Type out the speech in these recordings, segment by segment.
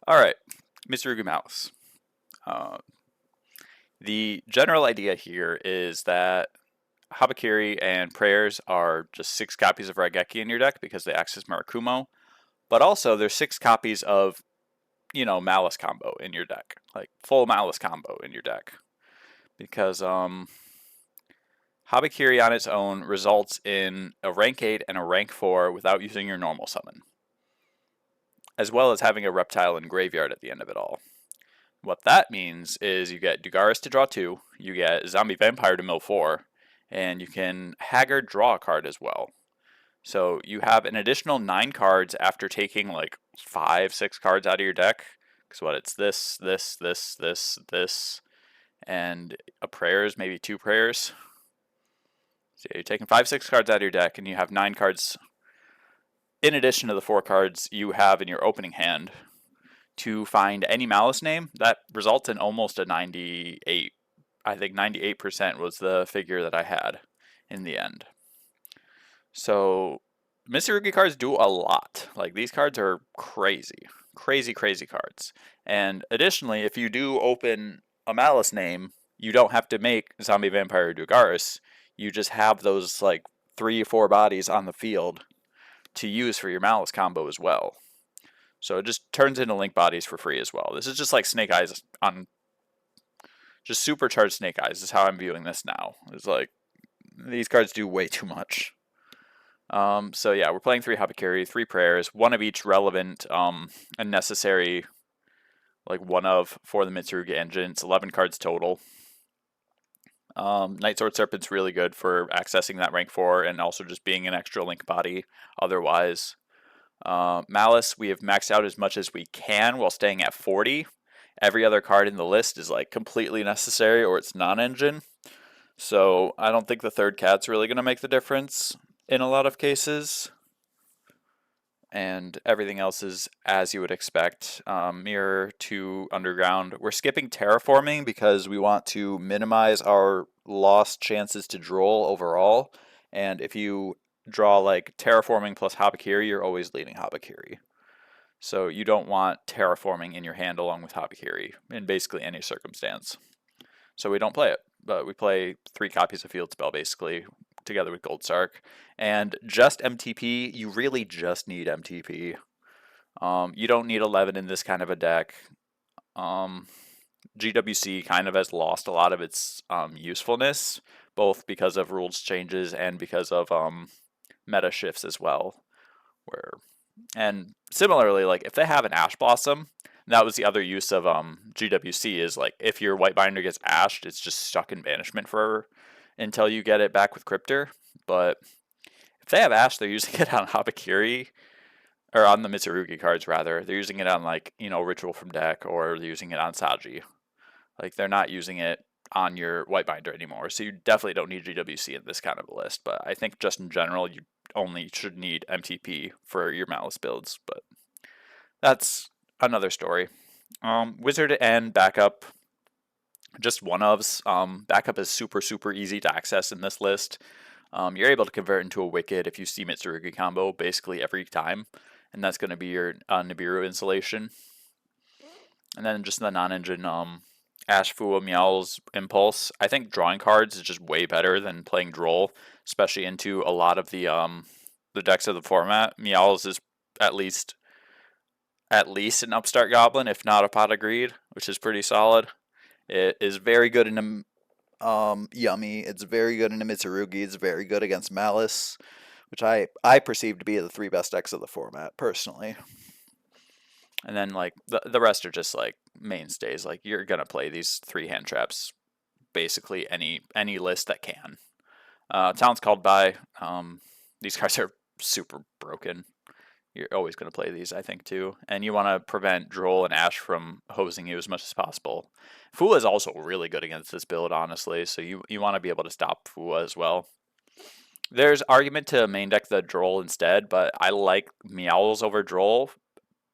All right, Mitsurugi Maliss. Uh, the general idea here is that Habakiri and Prayers are just 6 copies of Raigeki in your deck because they access Murakumo, but also there's 6 copies of, Malice combo in your deck, like full Malice combo in your deck. Because Habakiri on its own results in a rank 8 and a rank 4 without using your normal summon, as well as having a reptile in graveyard at the end of it all. What that means is you get Dugaris to draw 2, you get Zombie Vampire to mill 4, and you can Haggard draw a card as well. So you have an additional 9 cards after taking like 5, 6 cards out of your deck. Because what, it's this, and a prayers, maybe 2 prayers. So you're taking 5, 6 cards out of your deck, and you have 9 cards in addition to the 4 cards you have in your opening hand to find any Malice name. That results in almost a 98. I think 98% was the figure that I had in the end. So Mitsurugi cards do a lot. Like, these cards are crazy. Crazy cards. And additionally, if you do open a Malice name, you don't have to make Zombie Vampire or Dugaris. You just have those like 3 or 4 bodies on the field to use for your Malice combo as well. So it just turns into link bodies for free as well. This is just like Snake Eyes on, just supercharged Snake Eyes is how I'm viewing this now. It's like, these cards do way too much. So yeah, we're playing 3 Habakiri, 3 prayers, 1 of each relevant and necessary, like 1 of for the Mitsurugi engine. It's 11 cards total. Night Sword Serpent's really good for accessing that rank 4 and also just being an extra link body otherwise. Malice, we have maxed out as much as we can while staying at 40. Every other card in the list is like completely necessary or it's non-engine. So I don't think the third cat's really going to make the difference in a lot of cases. And everything else is as you would expect. Mirror to Underground. We're skipping Terraforming because we want to minimize our lost chances to droll overall. And if you draw like Terraforming plus Habakiri, you're always leading Habakiri. So you don't want Terraforming in your hand along with Habakiri in basically any circumstance. So we don't play it, but we play 3 copies of Field Spell basically together with Gold Sark. And just MTP, you really just need MTP. You don't need 11 in this kind of a deck. GWC kind of has lost a lot of its usefulness, both because of rules changes and because of meta shifts as well. And similarly, like if they have an Ash Blossom, that was the other use of GWC is like if your White Binder gets ashed, it's just stuck in banishment for until you get it back with Cryptor. But if they have Ash, they're using it on Habakiri, or on the Mitsurugi cards rather. They're using it on like, Ritual from deck, or they're using it on Saji. Like they're not using it on your White Binder anymore. So you definitely don't need GWC in this kind of a list. But I think just in general, you only should need MTP for your Malice builds. But that's another story. Wizard and backup, just one ofs. Backup is super easy to access in this list. You're able to convert into a Wicked if you see Mitsurugi combo basically every time, and that's going to be your Nibiru installation. And then just the non-engine Ash Fua Meow's Impulse. I think drawing cards is just way better than playing Droll, especially into a lot of the decks of the format. Meow's is at least an Upstart Goblin, if not a Pot of Greed, which is pretty solid. It is very good in a Yummy. It's very good in a Mitsurugi. It's very good against Malice, which I perceive to be the 3 best decks of the format, personally. And then like the rest are just like mainstays. Like you're gonna play these 3 hand traps, basically any list that can. Town's Called By. These cards are super broken. You're always going to play these, I think, too. And you want to prevent Droll and Ash from hosing you as much as possible. Fua is also really good against this build, honestly, so you want to be able to stop Fua as well. There's argument to main deck the Droll instead, but I like Meowls over Droll,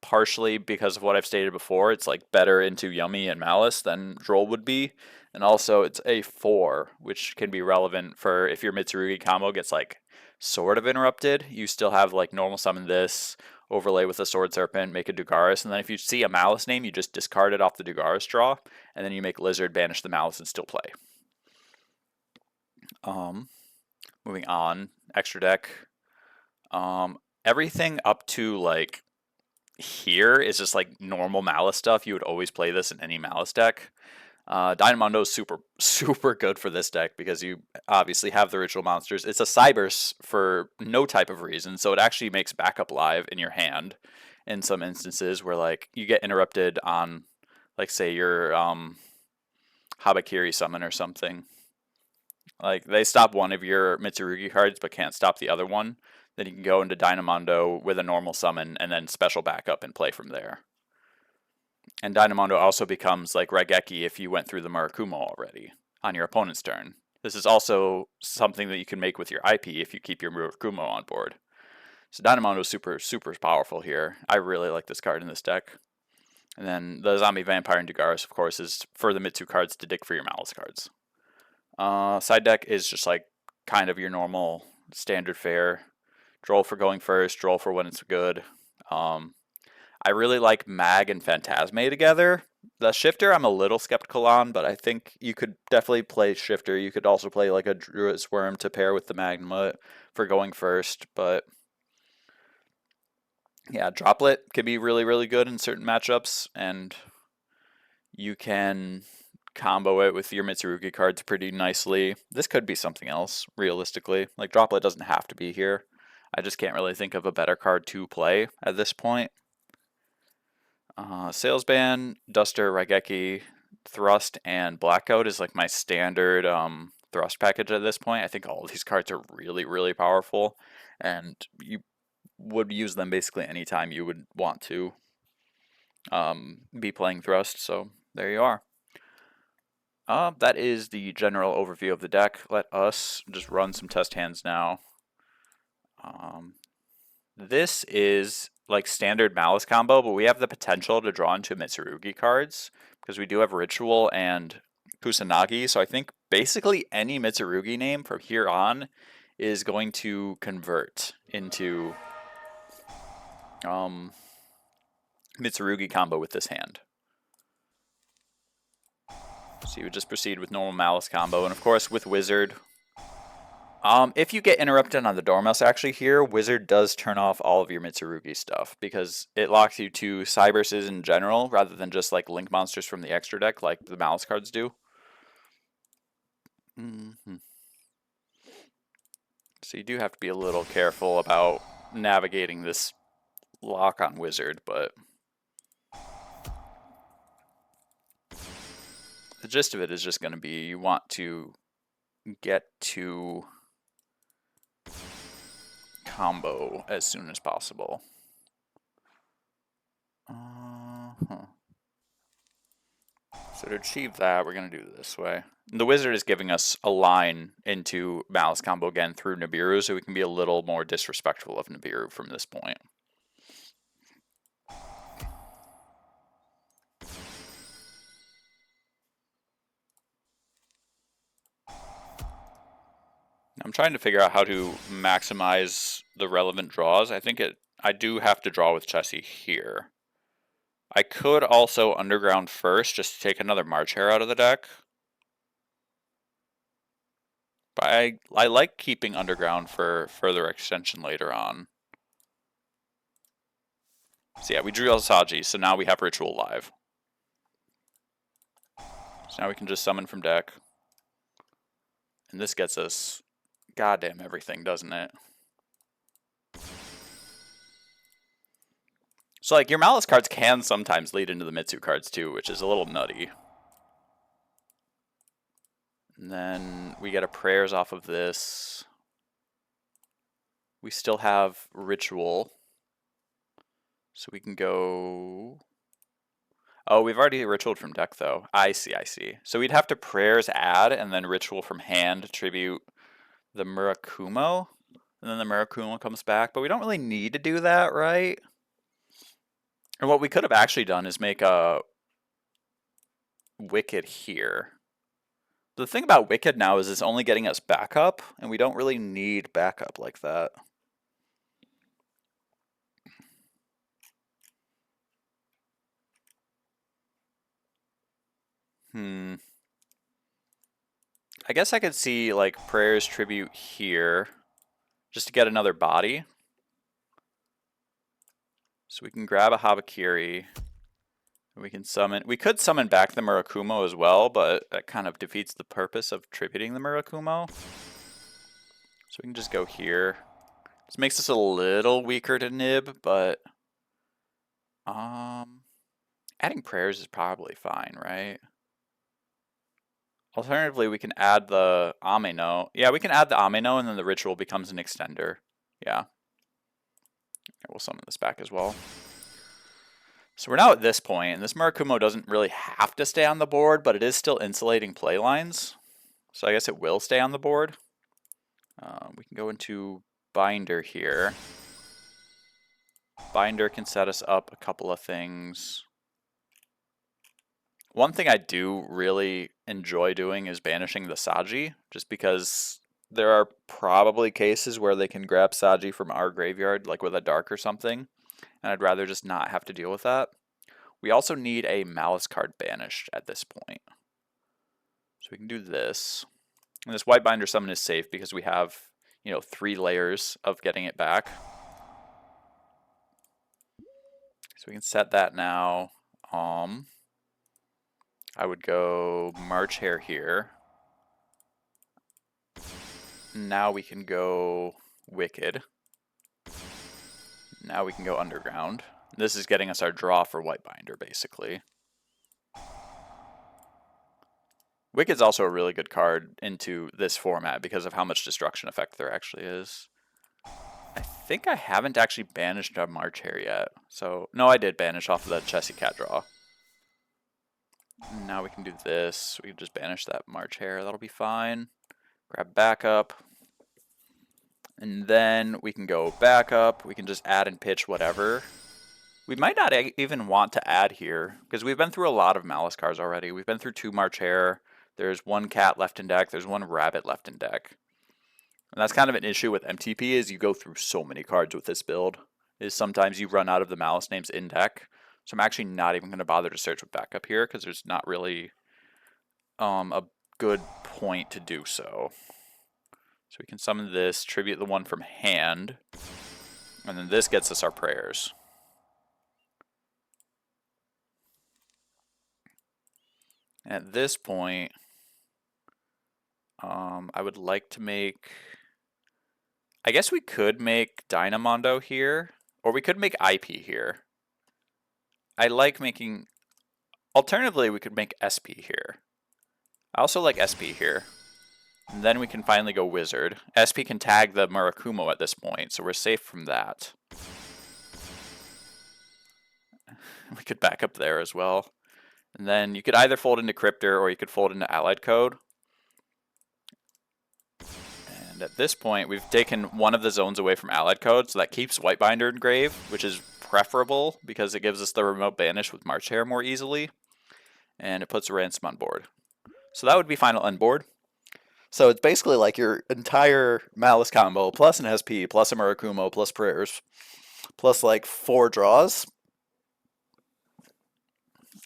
partially because of what I've stated before. It's like better into Yummy and Malice than Droll would be. And also, it's a 4, which can be relevant for if your Mitsurugi combo gets like sort of interrupted. You still have like normal summon this, overlay with a Sword Serpent, make a Dugaris, and then if you see a Maliss name, you just discard it off the Dugaris draw, and then you make Lizard, banish the Maliss, and still play. Moving on, extra deck. Everything up to like here is just like normal Maliss stuff. You would always play this in any Maliss deck. Dynamondo is super good for this deck because you obviously have the ritual monsters. It's a Cybers for no type of reason, so it actually makes backup live in your hand in some instances where like you get interrupted on, like say your Habakiri summon or something. Like they stop one of your Mitsurugi cards but can't stop the other one. Then you can go into Dynamondo with a normal summon and then special backup and play from there. And Dynamondo also becomes like Raigeki if you went through the Murakumo already on your opponent's turn. This is also something that you can make with your IP if you keep your Murakumo on board. So Dynamondo is super powerful here. I really like this card in this deck. And then the Zombie Vampire and Dugaris, of course, is for the Mitsu cards to dig for your Malice cards. Side deck is just like kind of your normal standard fare. Droll for going first, Droll for when it's good. I really like Mag and Phantasme together. The Shifter I'm a little skeptical on, but I think you could definitely play Shifter. You could also play like a Druid's Worm to pair with the Magma for going first, but yeah, Droplet can be really good in certain matchups, and you can combo it with your Mitsurugi cards pretty nicely. This could be something else, realistically. Like, Droplet doesn't have to be here. I just can't really think of a better card to play at this point. Salesban, Duster, Raigeki, Thrust, and Blackout is like my standard Thrust package at this point. I think all of these cards are really powerful, and you would use them basically anytime you would want to be playing Thrust, so there you are. That is the general overview of the deck. Let us just run some test hands now. This is like standard Malice combo, but we have the potential to draw into Mitsurugi cards because we do have Ritual and Kusanagi, so I think basically any Mitsurugi name from here on is going to convert into Mitsurugi combo with this hand. So you would just proceed with normal Malice combo, and of course with Wizard. If you get interrupted on the Dormouse actually here, Wizard does turn off all of your Mitsurugi stuff because it locks you to Cyberses in general rather than just like Link monsters from the extra deck like the Malice cards do. So you do have to be a little careful about navigating this lock on Wizard, but the gist of it is just going to be you want to get to combo as soon as possible. So to achieve that, we're going to do it this way. The Wizard is giving us a line into Malice combo again through Nibiru, so we can be a little more disrespectful of Nibiru from this point. I'm trying to figure out how to maximize the relevant draws. I think I do have to draw with Chessie here. I could also Underground first, just to take another March Hare out of the deck. But I like keeping Underground for further extension later on. So yeah, we drew Elsaji, so now we have Ritual live. So now we can just summon from deck. And this gets us goddamn everything, doesn't it? So like your Malice cards can sometimes lead into the Mitsu cards too, which is a little nutty. And then we get a Prayers off of this. We still have Ritual. So we can go... Oh, we've already ritualed from deck though. I see. So we'd have to Prayers add and then Ritual from hand, tribute the Murakumo. And then the Murakumo comes back, but we don't really need to do that, right? And what we could have actually done is make a Wicked here. The thing about Wicked now is it's only getting us backup, and we don't really need backup like that. I guess I could see like Prayer's Tribute here, just to get another body. So we can grab a Habakiri. We can summon. We could summon back the Murakumo as well, but that kind of defeats the purpose of tributing the Murakumo. So we can just go here. This makes us a little weaker to Nib, but adding prayers is probably fine, right? Alternatively, we can add the Ameno. Yeah, we can add the Ameno, and then the ritual becomes an extender. Yeah. We'll summon this back as well. So we're now at this point, and this Murakumo doesn't really have to stay on the board, but it is still insulating play lines. So I guess it will stay on the board. We can go into Binder here. Binder can set us up a couple of things. One thing I do really enjoy doing is banishing the Saji, just because there are probably cases where they can grab Saji from our graveyard, like with a Dark or something, and I'd rather just not have to deal with that. We also need a Malice card banished at this point. So we can do this. And this White Binder summon is safe because we have, 3 layers of getting it back. So we can set that now. I would go March Hare here. Now we can go Wicked. Now we can go Underground. This is getting us our draw for White Binder, basically. Wicked's also a really good card into this format because of how much destruction effect there actually is. I think I haven't actually banished a March Hare yet. So, no, I did banish off of the Chessy Cat draw. Now we can do this. We can just banish that March Hare. That'll be fine. Grab backup. And then we can go backup. We can just add and pitch whatever. We might not even want to add here, because we've been through a lot of Malice cards already. We've been through 2 March Hare. There's 1 cat left in deck. There's 1 rabbit left in deck. And that's kind of an issue with MTP, is you go through so many cards with this build. Is sometimes you run out of the Malice names in deck. So I'm actually not even going to bother to search with backup here, because there's not really a good point to do so. So we can summon this, tribute the one from hand, and then this gets us our prayers. At this point, I would like to make... I guess we could make Dynamondo here, or we could make IP here. I like making... Alternatively, we could make SP here. I also like SP here. And then we can finally go Wizard. SP can tag the Murakumo at this point, so we're safe from that. We could back up there as well. And then you could either fold into Cryptor or you could fold into Allied Code. And at this point, we've taken one of the zones away from Allied Code, so that keeps White Binder in grave, which is preferable because it gives us the remote banish with March Hare more easily. And it puts a Ransom on board. So that would be final end board. So it's basically like your entire Malice combo, plus an SP, plus a Murakumo, plus prayers, plus like 4 draws.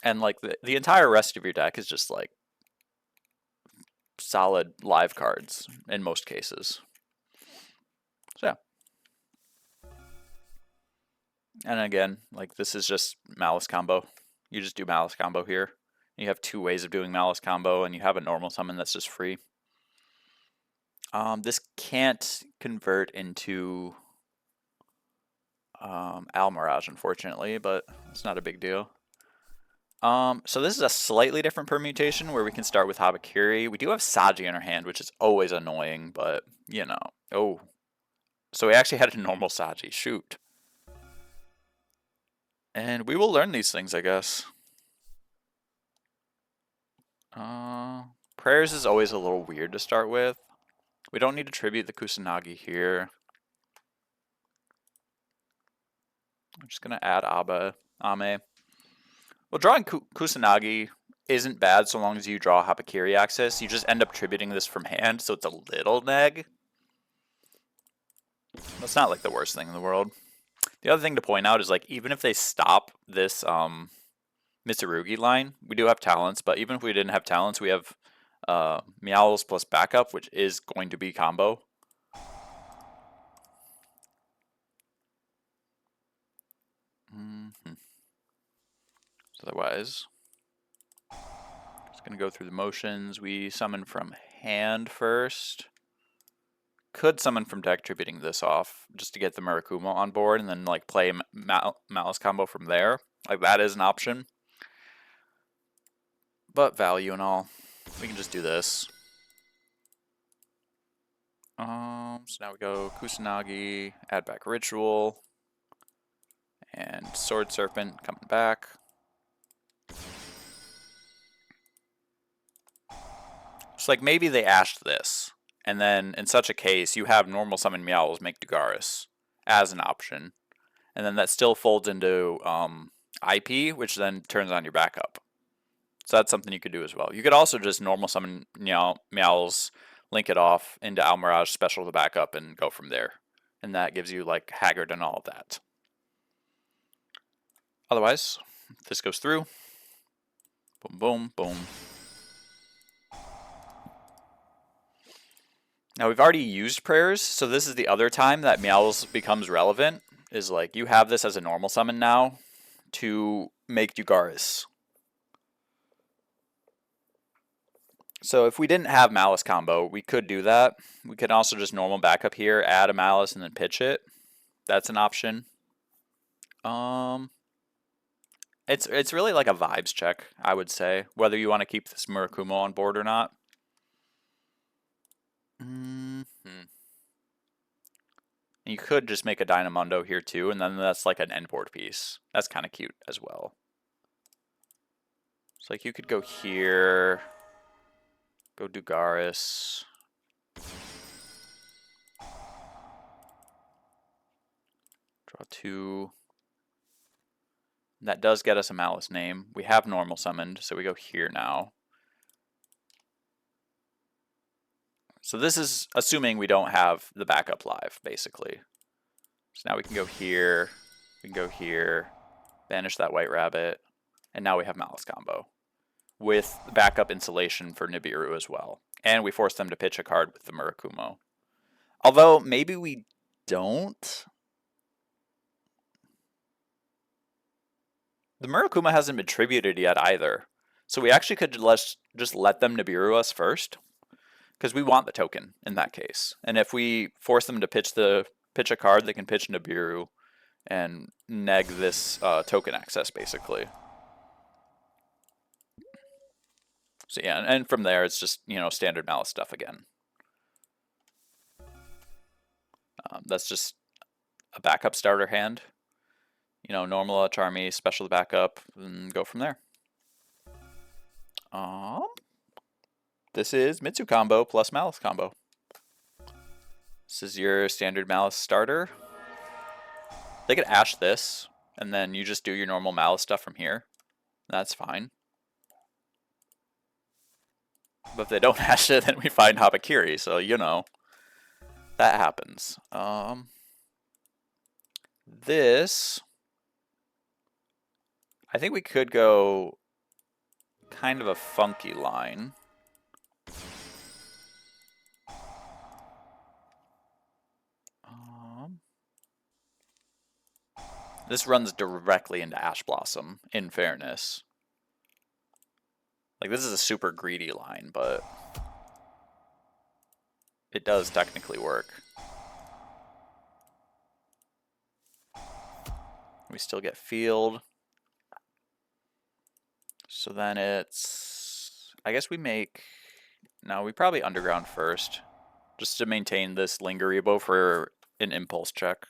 And like the entire rest of your deck is just like solid live cards in most cases. So yeah. And again, like this is just Malice combo. You just do Malice combo here. You have 2 ways of doing Malice combo, and you have a normal summon that's just free. This can't convert into Almirage, unfortunately, but it's not a big deal. So this is a slightly different permutation where we can start with Habakiri. We do have Saji in our hand, which is always annoying, but, Oh. So we actually had a normal Saji. Shoot. And we will learn these things, I guess. Prayers is always a little weird to start with. We don't need to tribute the Kusanagi here. I'm just going to add Ame. Well, drawing Kusanagi isn't bad so long as you draw Habakiri access. You just end up tributing this from hand, so it's a little neg. That's not like the worst thing in the world. The other thing to point out is like even if they stop this Mitsurugi line. We do have talents, but even if we didn't have talents, we have Meowls plus backup, which is going to be combo. Otherwise, just going to go through the motions. We summon from hand first. Could summon from deck, tributing this off just to get the Murakumo on board, and then like play Maliss combo from there. Like that is an option. But value and all, we can just do this. So now we go Kusanagi, add back Ritual, and Sword Serpent coming back. It's like maybe they ashed this, and then in such a case, you have normal summon Meowls make Dugaris as an option, and then that still folds into IP, which then turns on your backup. So that's something you could do as well. You could also just normal summon Meowls, link it off into Almirage, special the backup, and go from there. And that gives you like Haggard and all of that. Otherwise, this goes through. Boom, boom, boom. Now we've already used prayers, so this is the other time that Meowls becomes relevant. Is like you have this as a normal summon now to make Dugaris. So if we didn't have Maliss combo, we could do that. We could also just normal backup here, add a Maliss, and then pitch it. That's an option. It's really like a vibes check, I would say, whether you want to keep this Murakumo on board or not. You could just make a Dynamondo here too, and then that's like an end board piece. That's kind of cute as well. So like you could go here, go Dugaris. Draw 2. That does get us a Maliss name. We have normal summoned, so we go here now. So this is assuming we don't have the backup live, basically. So now we can go here, we can go here, banish that white rabbit, and now we have Maliss combo. With backup insulation for Nibiru as well. And we force them to pitch a card with the Murakumo. Although, maybe we don't. The Murakumo hasn't been tributed yet either. So we actually could just let them Nibiru us first. Because we want the token in that case. And if we force them to pitch a card, they can pitch Nibiru and neg this token access, basically. So yeah, and from there it's just, standard Maliss stuff again. That's just a backup starter hand. Normal Charmy, special backup, and go from there. This is Mitsu combo plus Maliss combo. This is your standard Maliss starter. They could ash this, and then you just do your normal Maliss stuff from here. That's fine. But if they don't ash it, then we find Habakiri, so that happens. This, I think we could go kind of a funky line. This runs directly into Ash Blossom, in fairness. Like, this is a super greedy line, but it does technically work. We still get field. So then it's, I guess we make, no, we probably underground first, just to maintain this Lingerebo for an impulse check.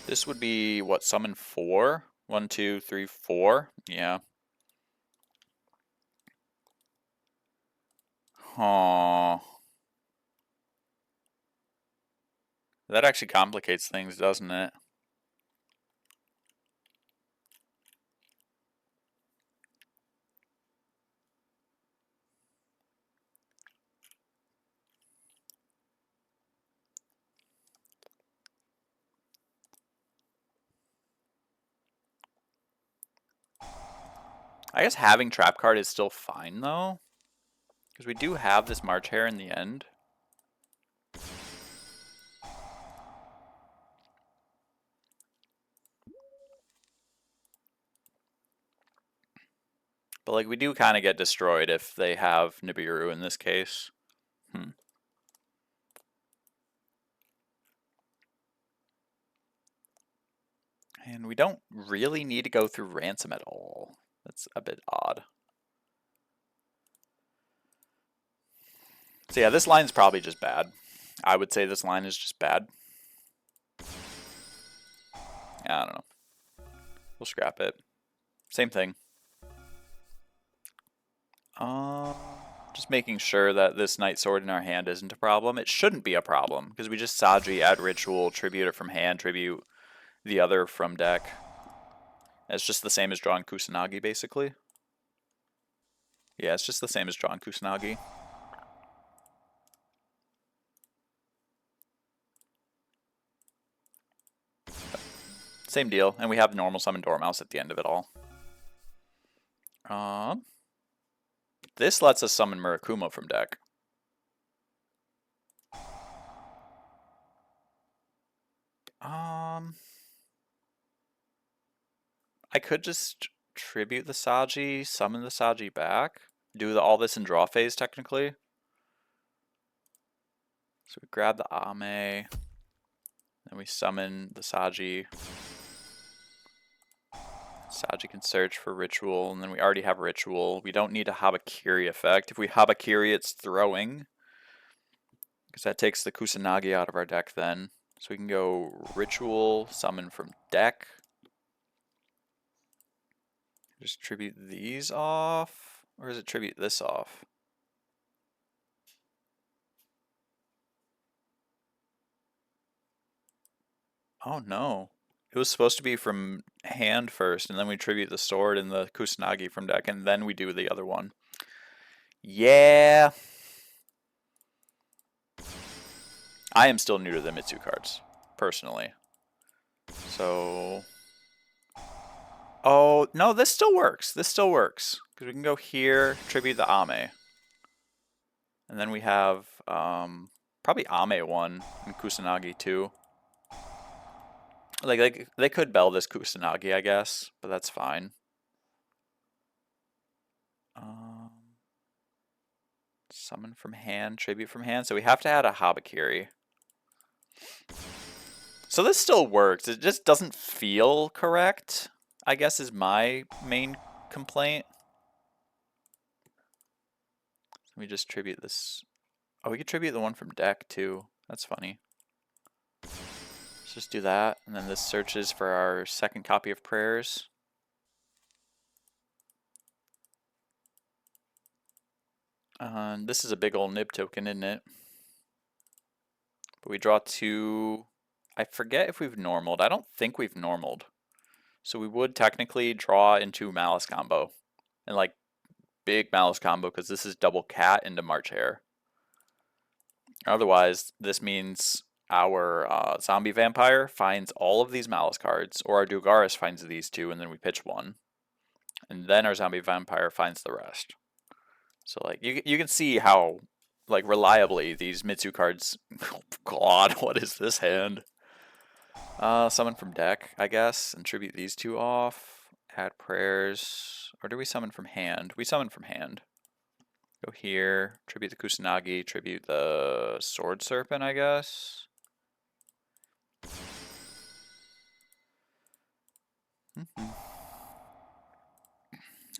This would be, what, summon 4? 1, 2, 3, 4? Yeah. Huh. That actually complicates things, doesn't it? I guess having Trap Card is still fine, though. Because we do have this March Hare in the end. But, like, we do kind of get destroyed if they have Nibiru in this case. And we don't really need to go through Ransom at all. That's a bit odd. So yeah, this line's probably just bad. I would say this line is just bad. I don't know. We'll scrap it. Same thing. Just making sure that this Night Sword in our hand isn't a problem. It shouldn't be a problem, because we just Saji, add Ritual, tribute it from hand, tribute the other from deck. It's just the same as drawing Kusanagi, basically. Yeah, it's just the same as drawing Kusanagi. Same deal, and we have normal summon Dormouse at the end of it all. This lets us summon Murakumo from deck. I could just tribute the Saji, summon the Saji back, do all this in draw phase technically. So we grab the Ame, then we summon the Saji. Saji can search for Ritual, and then we already have Ritual. We don't need a Habakiri effect. If we Habakiri, it's throwing, because that takes the Kusanagi out of our deck then. So we can go Ritual, summon from deck. Just tribute these off, or does it tribute this off? Oh no. It was supposed to be from hand first, and then we tribute the sword and the Kusanagi from deck, and then we do the other one. Yeah. I am still new to the Mitsu cards, personally. So... Oh, no, this still works. This still works. Because we can go here, tribute the Ame. And then we have probably Ame 1 and Kusanagi 2. Like they could bell this Kusanagi, I guess, but that's fine. Summon from hand, tribute from hand. So we have to add a Habakiri. So this still works. It just doesn't feel correct, I guess, is my main complaint. We just tribute this. Oh, we could tribute the one from deck too. That's funny. Let's just do that, and then this searches for our second copy of Prayers. This is a big old nib token, isn't it? But we draw 2. I forget if we've normaled. I don't think we've normaled. So we would technically draw into Maliss combo. And like big Maliss combo, because this is double cat into March Hare. Otherwise, this means our zombie vampire finds all of these Maliss cards, or our Dugaris finds these 2, and then we pitch 1. And then our zombie vampire finds the rest. So like you can see how like reliably these Mitsu cards. Oh God, what is this hand? Summon from deck, I guess, and tribute these 2 off. Add Prayers, or do we summon from hand? We summon from hand. Go here, tribute the Kusanagi, tribute the Sword Serpent, I guess.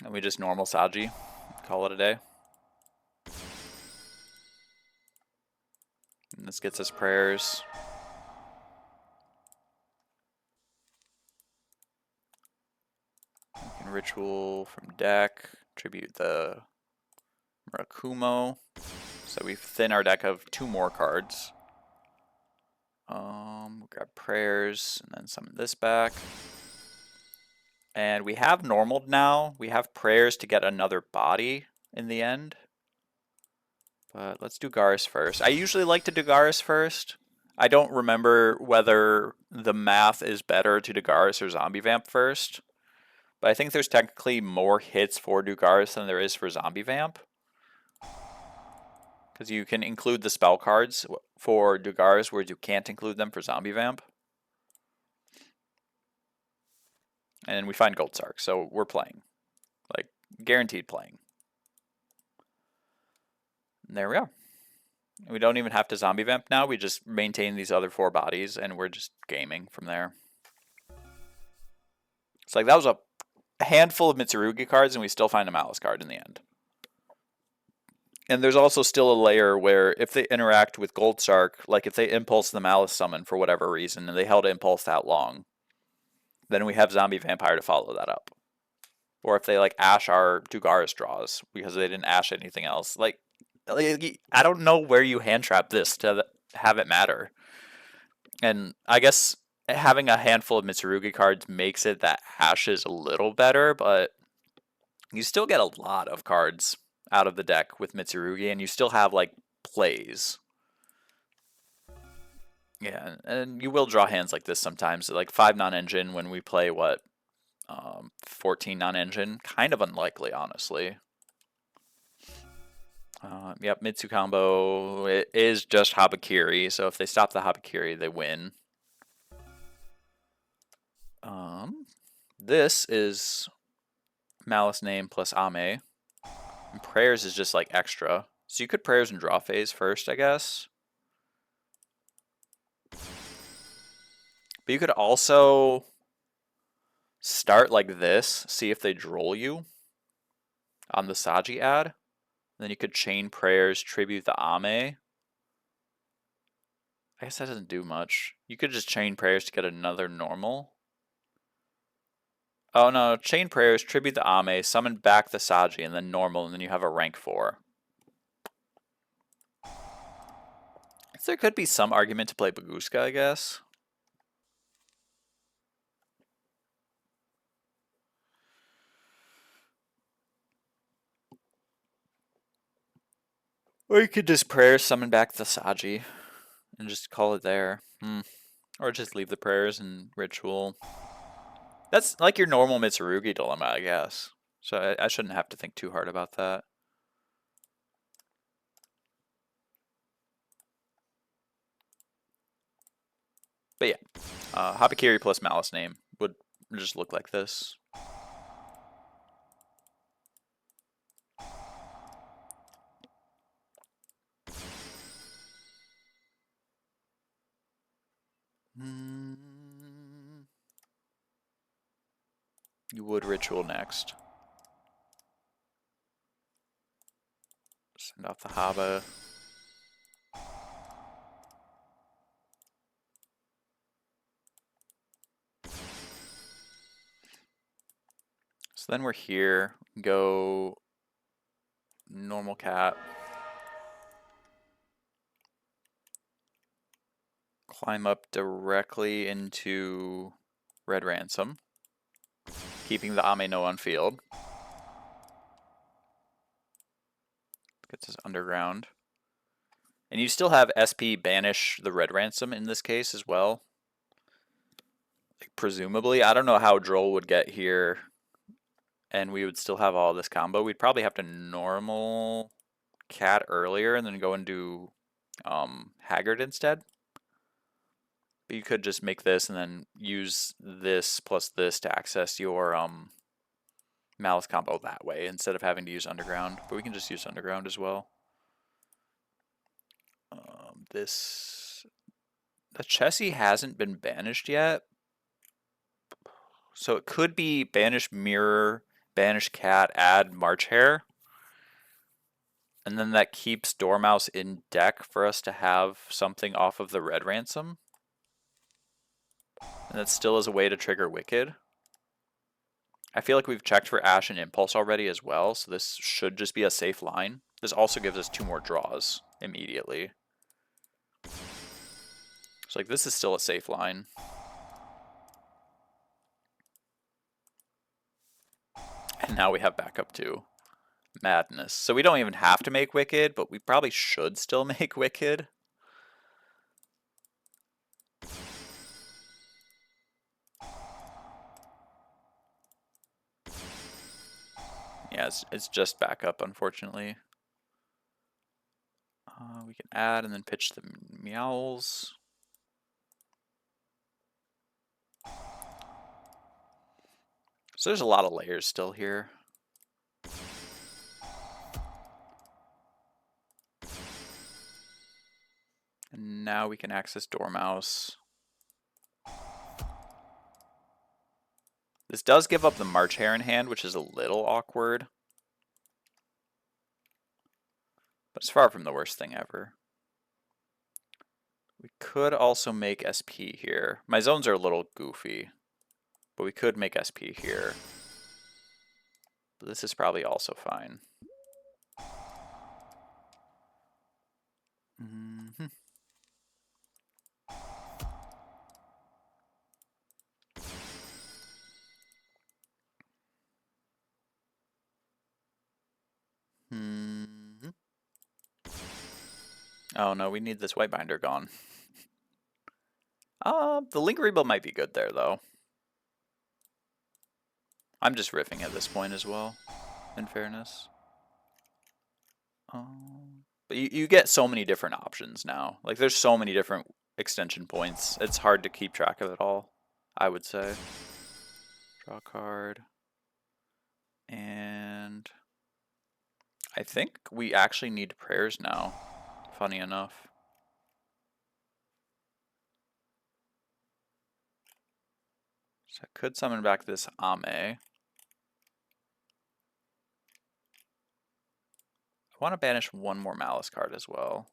And we just normal Saji, call it a day. And this gets us Prayers. We can Ritual from deck, tribute the Murakumo. So we thin our deck of 2 more cards. We'll grab Prayers and then summon this back. And we have normaled now. We have Prayers to get another body in the end. But let's do Garis first. I usually like to do Garis first. I don't remember whether the math is better to do Garis or Zombie Vamp first. But I think there's technically more hits for Dugaris than there is for Zombie Vamp. Because you can include the spell cards for Dugaris, whereas you can't include them for Zombie Vamp. And we find Gold Sark, so we're playing. Like, guaranteed playing. And there we are. We don't even have to Zombie Vamp now, we just maintain these other 4 bodies, and we're just gaming from there. It's like, that was a handful of Mitsurugi cards, and we still find a Maliss card in the end. And there's also still a layer where if they interact with Gold Sark, like if they impulse the Maliss summon for whatever reason, and they held impulse that long, then we have Zombie Vampire to follow that up. Or if they like Ash our Dugaris draws, because they didn't Ash anything else. Like, I don't know where you hand trap this to have it matter. And I guess having a handful of Mitsurugi cards makes it that Ash is a little better, but you still get a lot of cards out of the deck with Mitsurugi, and you still have like plays. Yeah, and you will draw hands like this sometimes. Like 5 non-engine when we play 14 non-engine. Kind of unlikely, honestly. Yep, Mitsu combo. It is just Habakiri, so if they stop the Habakiri, they win. This is Maliss name plus Ame. And prayers is just like extra. So you could prayers and draw phase first, I guess. But you could also start like this, see if they droll you on the Saji ad. Then you could chain prayers, tribute the Ame. I guess that doesn't do much. You could just chain prayers to get another normal. Oh no, chain prayers, tribute the Ame, summon back the Saji, and then normal, and then you have a rank 4. So there could be some argument to play Baguska, I guess. Or you could just prayer summon back the Saji and just call it there. Or just leave the prayers and ritual. That's like your normal Mitsurugi dilemma, I guess. So I shouldn't have to think too hard about that. But yeah, Habakiri plus Maliss name would just look like this. You would ritual next. Send off the Haba. So then we're here. Go normal cat. Climb up directly into Red Ransom. Keeping the Ame no on field. Gets us underground. And you still have SP banish the Red Ransom in this case as well. Like, presumably. I don't know how Droll would get here. And we would still have all this combo. We'd probably have to normal cat earlier and then go and do Haggard instead. But you could just make this and then use this plus this to access your Maliss combo that way instead of having to use Underground. But we can just use Underground as well. The Chessie hasn't been banished yet. So it could be banish Mirror, banish Cat, add March Hare. And then that keeps Dormouse in deck for us to have something off of the Red Ransom. And that still is a way to trigger Wicked. I feel like we've checked for Ash and Impulse already as well, so this should just be a safe line. This also gives us 2 more draws immediately. So like this is still a safe line. And now we have backup too. Madness. So we don't even have to make Wicked, but we probably should still make Wicked. Yeah, it's just backup, unfortunately. We can add and then pitch the meows. So there's a lot of layers still here. And now we can access Dormouse. This does give up the March Hare in hand, which is a little awkward. But it's far from the worst thing ever. We could also make SP here. My zones are a little goofy, but we could make SP here. But this is probably also fine. Mm-hmm. Mm-hmm. Oh no, we need this white binder gone. The Lingerable might be good there though. I'm just riffing at this point as well, in fairness. But you get so many different options now. Like there's so many different extension points. It's hard to keep track of it all, I would say. Draw a card. And I think we actually need prayers now, funny enough. So I could summon back this Ame. I want to banish one more Malice card as well.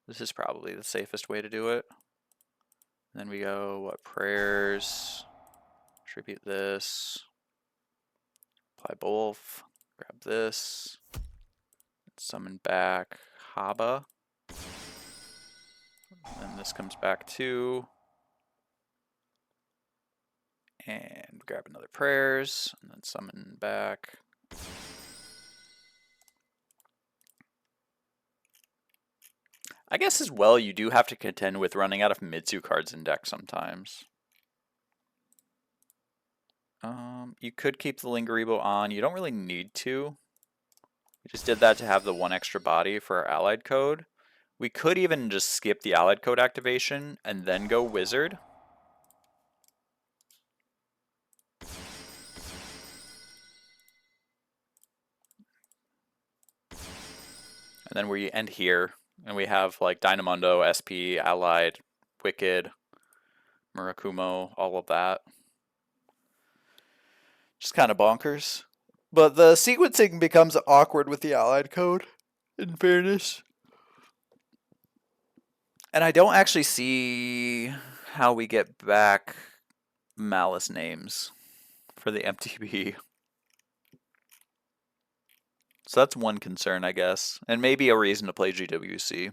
This is probably the safest way to do it. And then we go, what, prayers, tribute this, apply both, grab this, summon back Haba. And this comes back too. And grab another prayers, and then summon back. I guess as well, you do have to contend with running out of Mitsu cards in deck sometimes. You could keep the Lingerebo on. You don't really need to. We just did that to have the one extra body for our allied code. We could even just skip the allied code activation and then go wizard. And then we end here, and we have like Dynamundo, SP, Allied, Wicked, Murakumo, all of that. Just kind of bonkers. But the sequencing becomes awkward with the Allied code, in fairness. And I don't actually see how we get back Malice names for the MTB. So that's one concern, I guess. And maybe a reason to play GWC.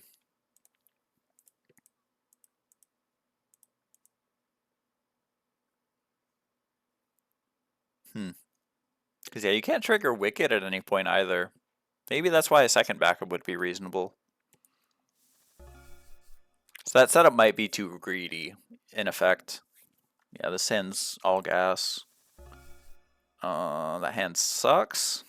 Because, yeah, you can't trigger Wicked at any point either. Maybe that's why a second backup would be reasonable. So that setup might be too greedy, in effect. Yeah, this hand's all gas. That hand sucks.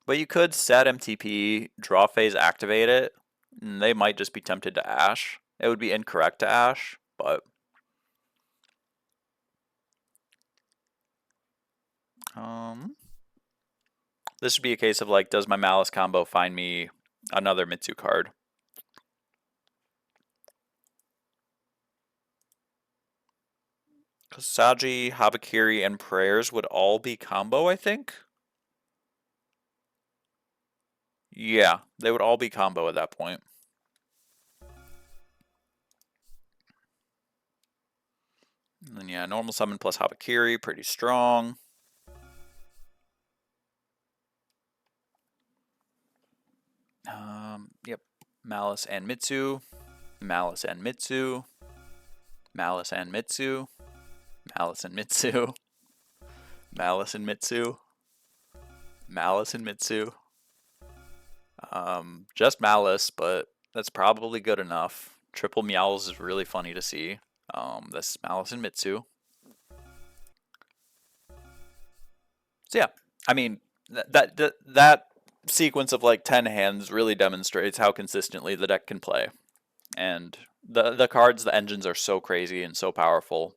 But you could set MTP, draw phase, activate it, and they might just be tempted to Ash. It would be incorrect to Ash, but... This would be a case of like, does my Malice combo find me another Mitsu card? Kasagi, Habakiri, and Prayers would all be combo, I think? Yeah, they would all be combo at that point. And then yeah, normal summon plus Habakiri, pretty strong. Yep, Malice and Mitsu, Malice and Mitsu, Malice and Mitsu, Malice and Mitsu, Malice and Mitsu, Malice and Mitsu. Just Malice, but that's probably good enough. Triple Meowls is really funny to see. This is Maliss and Mitsu. So yeah, I mean that sequence of like 10 hands really demonstrates how consistently the deck can play. And the cards, the engines are so crazy and so powerful.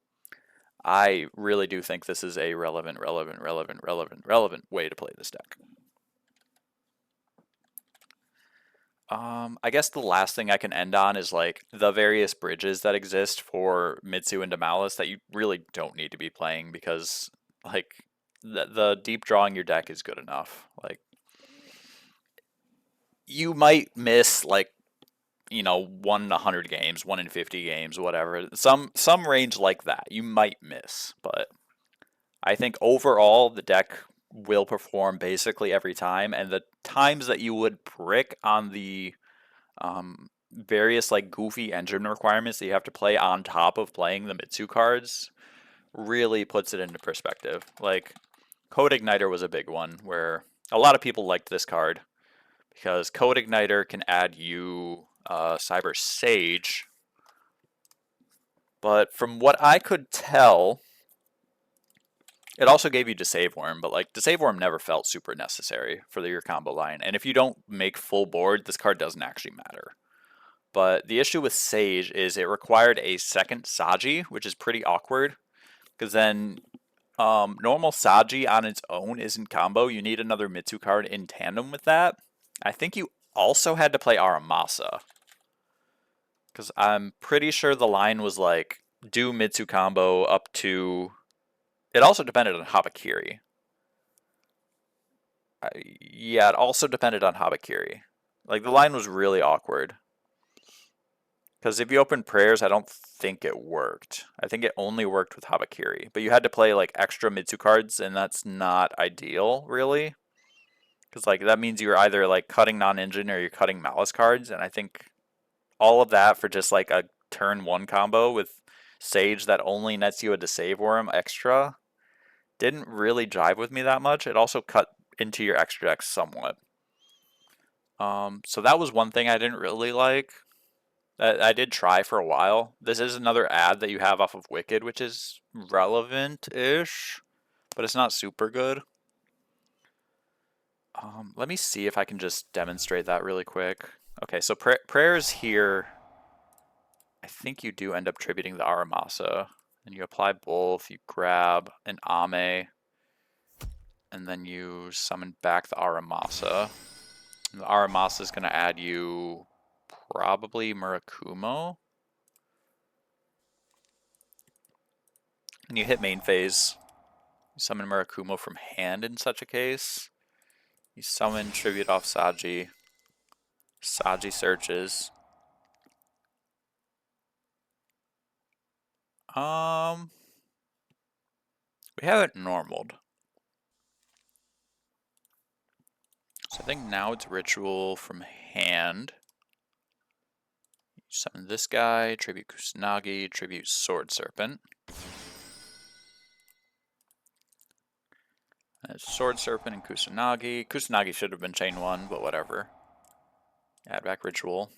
I really do think this is a relevant way to play this deck. I guess the last thing I can end on is like the various bridges that exist for Mitsu into Maliss that you really don't need to be playing because like the deep drawing your deck is good enough. Like you might miss like 1 in 100 games, 1 in 50 games, whatever. Some range like that you might miss, but I think overall the deck will perform basically every time, and the times that you would prick on the various like goofy engine requirements that you have to play on top of playing the Mitsu cards really puts it into perspective. Like Code Igniter was a big one where a lot of people liked this card because Code Igniter can add you Cyber Sage, but from what I could tell, it also gave you Deceive Worm, but like Deceive Worm never felt super necessary for your combo line. And if you don't make full board, this card doesn't actually matter. But the issue with Sage is it required a second Saji, which is pretty awkward. Because then normal Saji on its own isn't combo. You need another Mitsu card in tandem with that. I think you also had to play Aramasa. Because I'm pretty sure the line was like, do Mitsu combo up to... It also depended on Habakiri. Yeah, it also depended on Habakiri. Like, the line was really awkward. Because if you open Prayers, I don't think it worked. I think it only worked with Habakiri. But you had to play, like, extra Mitsu cards, and that's not ideal, really. Because, like, that means you're either, like, cutting non-engine or you're cutting Malice cards, and I think all of that for just, like, a turn 1 combo with Sage that only nets you a Deceive Worm extra didn't really jive with me that much. It also cut into your extra deck somewhat. So that was one thing I didn't really like. I did try for a while. This is another ad that you have off of Wicked, which is relevant-ish, but it's not super good. Let me see if I can just demonstrate that really quick. Okay, so prayers here, I think you do end up tributing the Aramasa, and you apply both, you grab an Ame, and then you summon back the Aramasa. And the Aramasa is going to add you probably Murakumo. And you hit main phase. You summon Murakumo from hand in such a case. You summon Tribute off Saji. Saji searches. We have it normaled. So I think now it's Ritual from hand. You summon this guy, Tribute Kusanagi, Tribute Sword Serpent. Sword Serpent and Kusanagi. Kusanagi should have been chain 1, but whatever. Add back Ritual.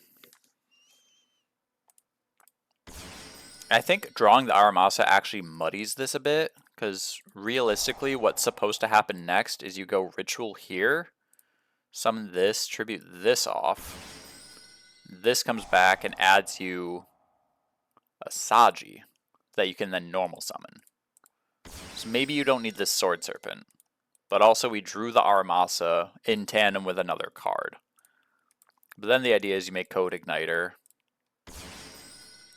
I think drawing the Aramasa actually muddies this a bit, because realistically what's supposed to happen next is you go Ritual here, summon this, tribute this off. This comes back and adds you a Saji that you can then normal summon. So maybe you don't need this Sword Serpent, but also we drew the Aramasa in tandem with another card. But then the idea is you make Code Igniter.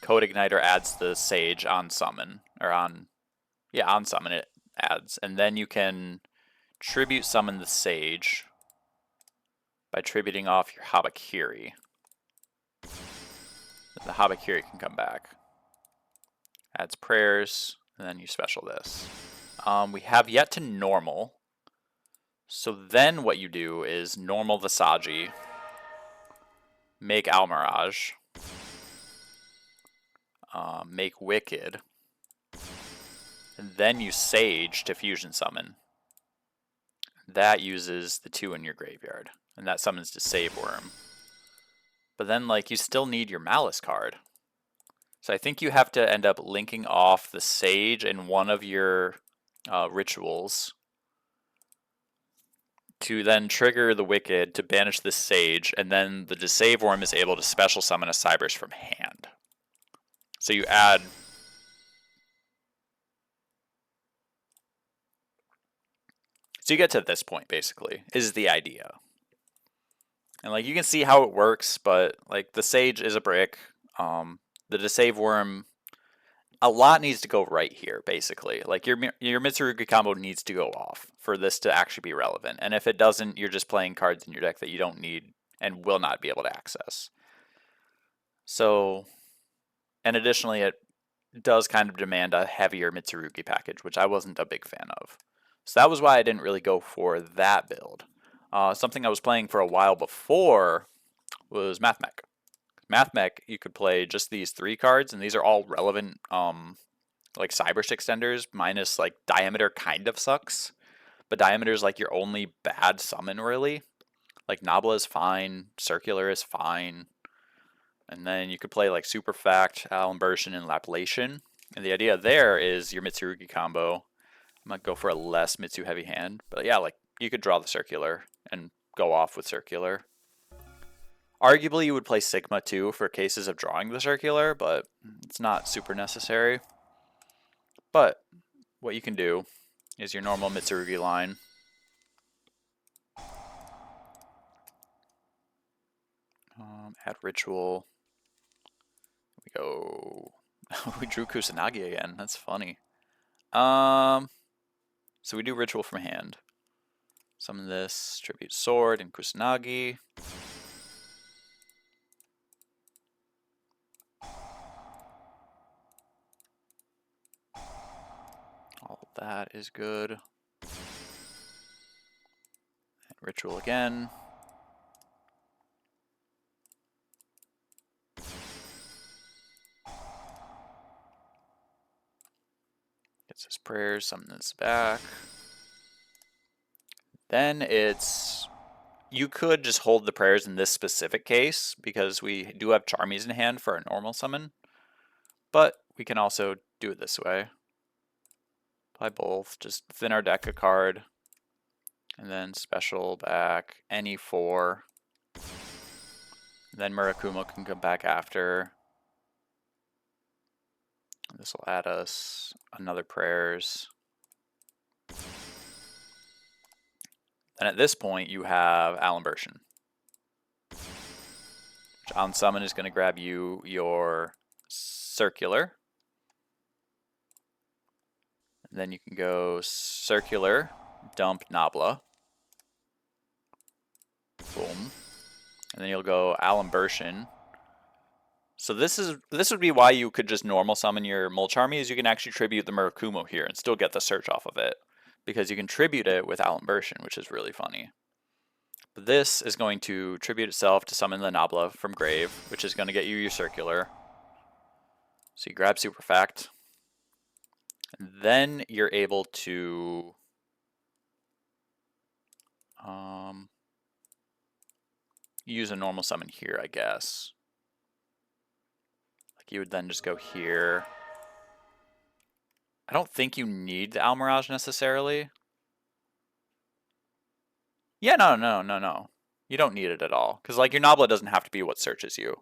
Code Igniter adds the Sage on summon, or on summon it adds, and then you can tribute summon the Sage by tributing off your Habakiri. The Habakiri can come back. Adds prayers, and then you special this. We have yet to normal. So then what you do is normal the Saji, make Almirage, make Wicked, and then you Sage to fusion summon. That uses the 2 in your graveyard, and that summons Deceive Worm. But then, like, you still need your Malice card. So I think you have to end up linking off the Sage in one of your rituals to then trigger the Wicked to banish the Sage, and then the Disave Worm is able to special summon a Cyberse from hand. So you add... So you get to this point, basically, is the idea. And like you can see how it works, but like the Sage is a brick. The Disave Worm, a lot needs to go right here, basically. Like your Mitsurugi combo needs to go off for this to actually be relevant. And if it doesn't, you're just playing cards in your deck that you don't need and will not be able to access. So, and additionally, it does kind of demand a heavier Mitsurugi package, which I wasn't a big fan of. So that was why I didn't really go for that build. Something I was playing for a while before was Math Mech. Math Mech, you could play just these 3 cards, and these are all relevant, like Cyberse extenders, minus like Diameter kind of sucks. But Diameter is like your only bad summon, really. Like Nabla is fine, Circular is fine. And then you could play like Superfact, Alimbertion, and Laplation. And the idea there is your Mitsurugi combo. I might go for a less Mitsu heavy hand. But yeah, like you could draw the Circular and go off with Circular. Arguably, you would play Sigma too for cases of drawing the Circular, but it's not super necessary. But what you can do is your normal Mitsurugi line. Add Ritual. We go... we drew Kusanagi again. That's funny. So we do Ritual from hand. Summon this, Tribute Sword, and Kusanagi. All that is good. And Ritual again. Gets his prayers, summon this back. Then it's... you could just hold the prayers in this specific case, because we do have Charmies in hand for a normal summon. But we can also do it this way. Play both, just thin our deck a card. And then special back any 4. Then Murakumo can come back after. This will add us another prayers. Then at this point you have Alimbertion, which on summon is going to grab you your Circular. And then you can go Circular, dump Nabla. Boom. And then you'll go Alimbertion. So this would be why you could just normal summon your Mulch Army, is you can actually tribute the Murakumo here and still get the search off of it. Because you can tribute it with Alimbertion, which is really funny. But this is going to tribute itself to summon the Nabla from grave, which is going to get you your Circular. So you grab Superfact. And then you're able to use a normal summon here, I guess. Like you would then just go here. I don't think you need the Almirage necessarily. Yeah, no. You don't need it at all. Because like your Nabla doesn't have to be what searches you.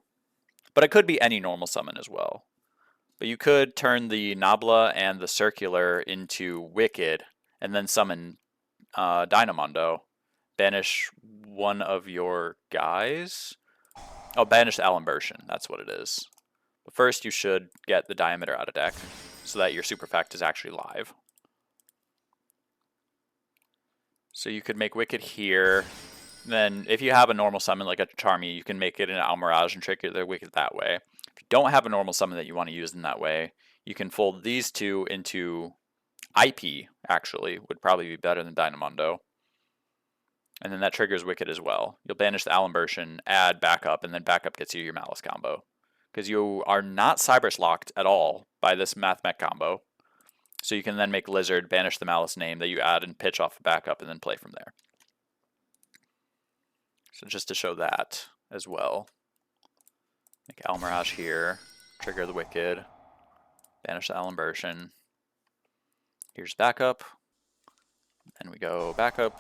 But it could be any normal summon as well. But you could turn the Nabla and the Circular into Wicked, and then summon Dynamondo. Banish one of your guys. Oh, banish Alimbertion. That's what it is. But first you should get the Diameter out of deck, so that your Superfact is actually live. So you could make Wicked here. Then if you have a normal summon like a Charmy, you can make it an Almirage and trigger the Wicked that way. If you don't have a normal summon that you want to use in that way, you can fold these two into IP, actually, would probably be better than Dynamondo. And then that triggers Wicked as well. You'll banish the Alimbertion, add backup, and then backup gets you your Malice combo. Because you are not Cyberse locked at all by this Math Mech combo. So you can then make Lizard, banish the Malice name that you add, and pitch off a backup, and then play from there. So just to show that as well. Make Almirage here. Trigger the Wicked. Banish the Alimbertion. Here's backup. And we go backup.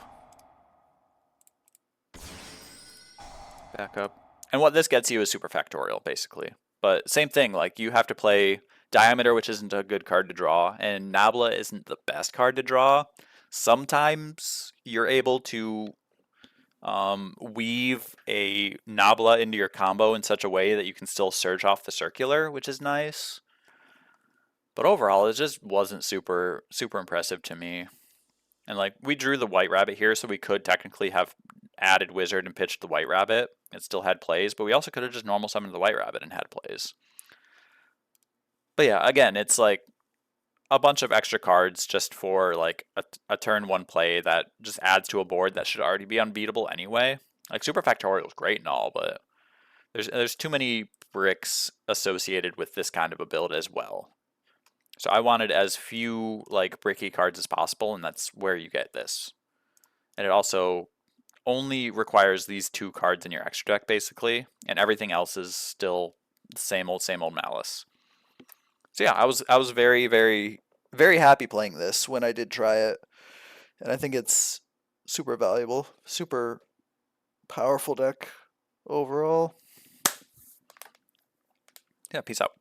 Backup. And what this gets you is Super Factorial, basically. But same thing, like you have to play Diameter, which isn't a good card to draw, and Nabla isn't the best card to draw. Sometimes you're able to weave a Nabla into your combo in such a way that you can still surge off the circular, which is nice. But overall, it just wasn't super impressive to me. And like we drew the White Rabbit here, so we could technically have added Wizard and pitched the White Rabbit. It still had plays, but we also could have just normal summoned the White Rabbit and had plays. But yeah, again, it's like a bunch of extra cards just for like a turn one play that just adds to a board that should already be unbeatable anyway. Like Super Factorial is great and all, but there's too many bricks associated with this kind of a build as well. So I wanted as few like bricky cards as possible, and that's where you get this. And it also only requires these 2 cards in your extra deck basically, and everything else is still the same old Malice. So yeah, I was very happy playing this when I did try it, and I think it's super valuable, super powerful deck overall. Yeah, peace out.